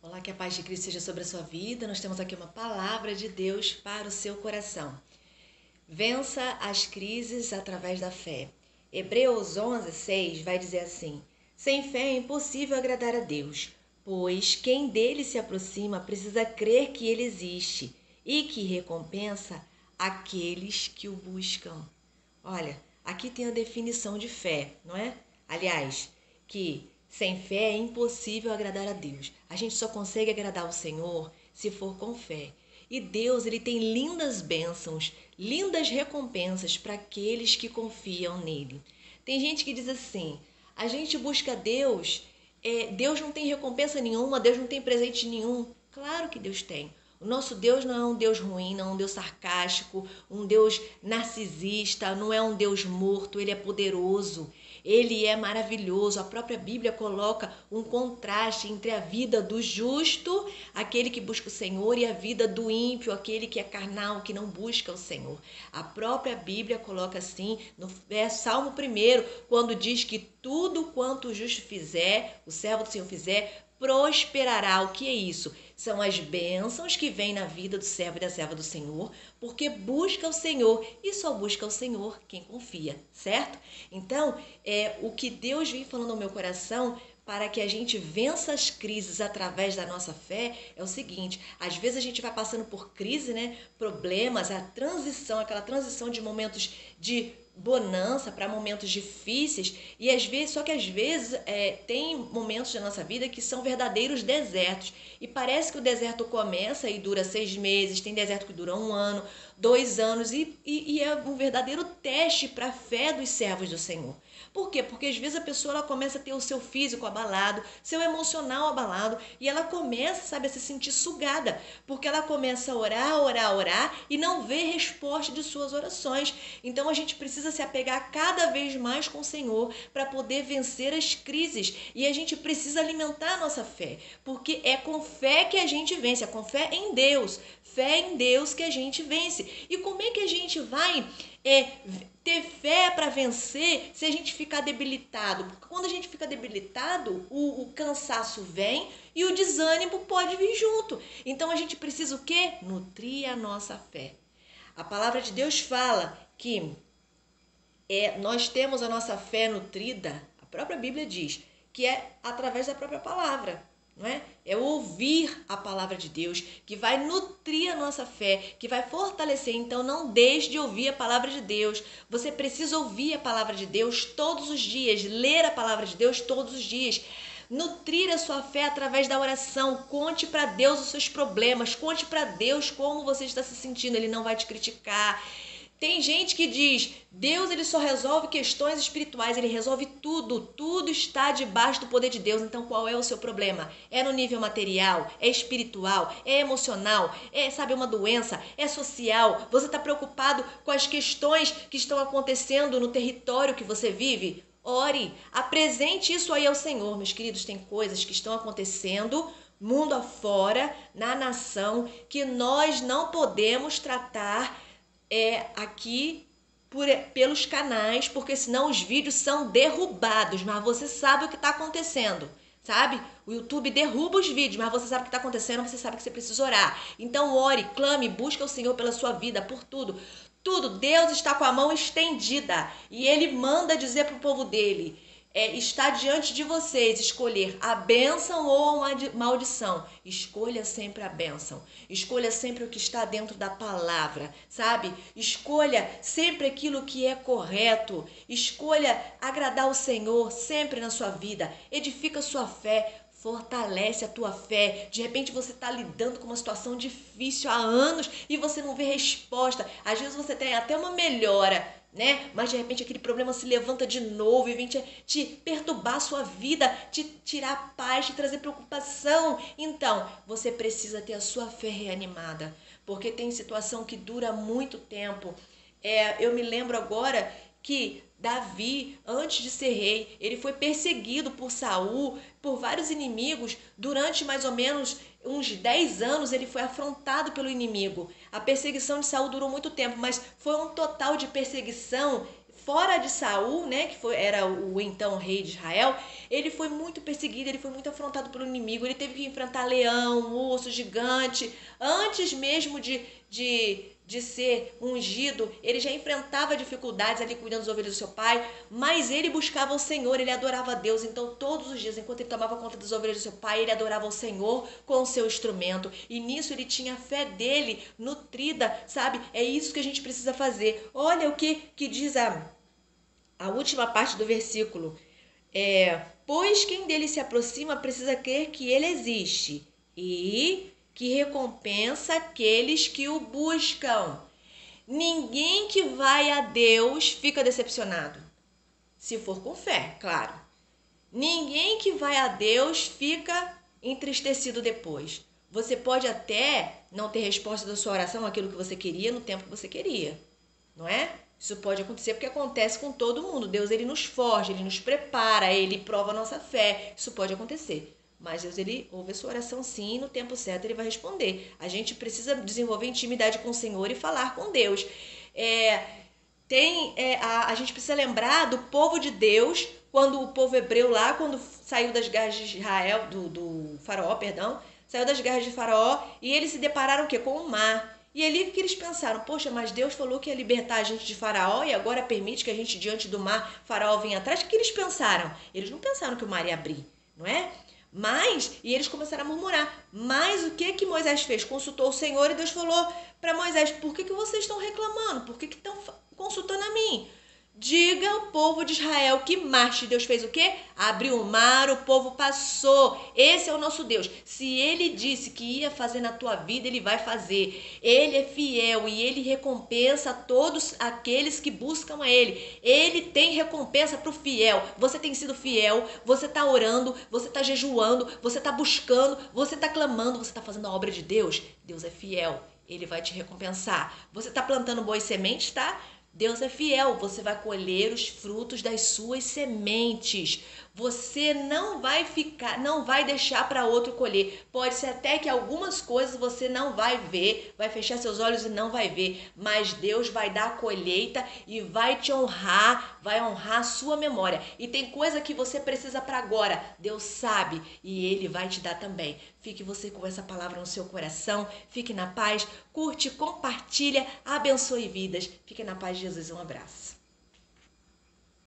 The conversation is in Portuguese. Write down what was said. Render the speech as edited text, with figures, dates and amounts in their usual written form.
Olá, que a paz de Cristo seja sobre a sua vida. Nós temos aqui uma palavra de Deus para o seu coração. Vença as crises através da fé. Hebreus 11:6 vai dizer assim: sem fé é impossível agradar a Deus, pois quem dele se aproxima precisa crer que ele existe e que recompensa aqueles que o buscam. Olha, aqui tem a definição de fé, não é? Aliás, que sem fé é impossível agradar a Deus. A gente só consegue agradar o Senhor se for com fé. E Deus, ele tem lindas bênçãos, lindas recompensas para aqueles que confiam nele. Tem gente que diz assim: a gente busca Deus, Deus não tem recompensa nenhuma, Deus não tem presente nenhum. Claro que Deus tem. O nosso Deus não é um Deus ruim, não é um Deus sarcástico, um Deus narcisista, não é um Deus morto, ele é poderoso, ele é maravilhoso. A própria Bíblia coloca um contraste entre a vida do justo, aquele que busca o Senhor, e a vida do ímpio, aquele que é carnal, que não busca o Senhor. A própria Bíblia coloca assim no Salmo 1, quando diz que tudo quanto o justo fizer, o servo do Senhor fizer, prosperará. O que é isso? São as bênçãos que vêm na vida do servo e da serva do Senhor, porque busca o Senhor, e só busca o Senhor quem confia, certo? Então, o que Deus vem falando ao meu coração para que a gente vença as crises através da nossa fé é o seguinte: às vezes a gente vai passando por crise, né? Problemas, aquela transição de momentos de bonança para momentos difíceis, e às vezes tem momentos da nossa vida que são verdadeiros desertos, e parece que o deserto começa e dura 6 meses, tem deserto que dura 1 ano, 2 anos, e é um verdadeiro teste para a fé dos servos do Senhor. Por quê? Porque às vezes a pessoa ela começa a ter o seu físico abalado, seu emocional abalado, e ela começa, sabe, a se sentir sugada, porque ela começa a orar e não vê resposta de suas orações. Então a gente precisa se apegar cada vez mais com o Senhor para poder vencer as crises, e a gente precisa alimentar a nossa fé, porque é com fé que a gente vence, é com fé em Deus que a gente vence. E como é que a gente vai ter fé para vencer se a gente ficar debilitado? Porque quando a gente fica debilitado, o cansaço vem e o desânimo pode vir junto. Então a gente precisa o quê? Nutrir a nossa fé. A palavra de Deus fala que nós temos a nossa fé nutrida, a própria Bíblia diz, que é através da própria palavra. Não é? É ouvir a palavra de Deus que vai nutrir a nossa fé, que vai fortalecer. Então não deixe de ouvir a palavra de Deus. Você precisa ouvir a palavra de Deus todos os dias, ler a palavra de Deus todos os dias. Nutrir a sua fé através da oração. Conte para Deus os seus problemas, conte para Deus como você está se sentindo. Ele não vai te criticar. Tem gente que diz: Deus ele só resolve questões espirituais, ele resolve tudo, tudo está debaixo do poder de Deus. Então qual é o seu problema? É no nível material, é espiritual, é emocional, sabe, uma doença, é social? Você está preocupado com as questões que estão acontecendo no território que você vive? Ore, apresente isso aí ao Senhor, meus queridos. Tem coisas que estão acontecendo mundo afora, na nação, que nós não podemos tratar aqui pelos canais, porque senão os vídeos são derrubados, mas você sabe o que está acontecendo, sabe? O YouTube derruba os vídeos, mas você sabe o que está acontecendo, você sabe que você precisa orar. Então ore, clame, busque o Senhor pela sua vida, por tudo. Tudo, Deus está com a mão estendida e Ele manda dizer para o povo dele: está diante de vocês escolher a bênção ou a maldição. Escolha sempre a bênção. Escolha sempre o que está dentro da palavra, sabe? Escolha sempre aquilo que é correto. Escolha agradar o Senhor sempre na sua vida. Edifica a sua fé. Fortalece a tua fé. De repente você está lidando com uma situação difícil há anos e você não vê resposta. Às vezes você tem até uma melhora, né? Mas de repente aquele problema se levanta de novo e vem te perturbar a sua vida, te tirar a paz, te trazer preocupação. Então, você precisa ter a sua fé reanimada, porque tem situação que dura muito tempo. Eu me lembro agora que Davi, antes de ser rei, ele foi perseguido por Saul, por vários inimigos. Durante mais ou menos uns 10 anos ele foi afrontado pelo inimigo. A perseguição de Saul durou muito tempo, mas foi um total de perseguição fora de Saul, né, que era o então rei de Israel, ele foi muito perseguido, ele foi muito afrontado pelo inimigo, ele teve que enfrentar leão, urso, gigante, antes mesmo de ser ungido, ele já enfrentava dificuldades ali cuidando das ovelhas do seu pai, mas ele buscava o Senhor, ele adorava a Deus. Então todos os dias, enquanto ele tomava conta das ovelhas do seu pai, ele adorava o Senhor com o seu instrumento, e nisso ele tinha a fé dele nutrida, sabe? É isso que a gente precisa fazer. Olha o que diz a última parte do versículo. Pois quem dele se aproxima precisa crer que ele existe e que recompensa aqueles que o buscam. Ninguém que vai a Deus fica decepcionado, se for com fé, claro. Ninguém que vai a Deus fica entristecido depois. Você pode até não ter resposta da sua oração, aquilo que você queria, no tempo que você queria, não é? Isso pode acontecer porque acontece com todo mundo. Deus, ele nos forja, ele nos prepara, ele prova a nossa fé. Isso pode acontecer. Mas Deus, ele ouve a sua oração sim, e no tempo certo ele vai responder. A gente precisa desenvolver intimidade com o Senhor e falar com Deus. A gente precisa lembrar do povo de Deus, quando o povo hebreu lá, quando saiu das garras de Israel, do faraó, perdão, saiu das garras de faraó, e eles se depararam o quê? Com o mar. E ali que eles pensaram, poxa, mas Deus falou que ia libertar a gente de faraó e agora permite que a gente, diante do mar, faraó venha atrás. O que eles pensaram? Eles não pensaram que o mar ia abrir, não é? E eles começaram a murmurar. Mas o que Moisés fez? Consultou o Senhor e Deus falou para Moisés, por que vocês estão reclamando? Por que estão consultando a mim? Diga ao povo de Israel que marche. Deus fez o quê? Abriu o mar, o povo passou. Esse é o nosso Deus. Se ele disse que ia fazer na tua vida, ele vai fazer. Ele é fiel e ele recompensa todos aqueles que buscam a ele. Ele tem recompensa para o fiel. Você tem sido fiel, você está orando, você está jejuando, você está buscando, você está clamando, você está fazendo a obra de Deus. Deus é fiel, ele vai te recompensar. Você está plantando boas sementes, tá? Deus é fiel, você vai colher os frutos das suas sementes. Você não vai deixar para outro colher. Pode ser até que algumas coisas você não vai ver, vai fechar seus olhos e não vai ver, mas Deus vai dar a colheita e vai te honrar, vai honrar a sua memória. E tem coisa que você precisa para agora, Deus sabe e Ele vai te dar também. Fique você com essa palavra no seu coração, fique na paz, curte, compartilha, abençoe vidas. Fique na paz de Jesus, um abraço.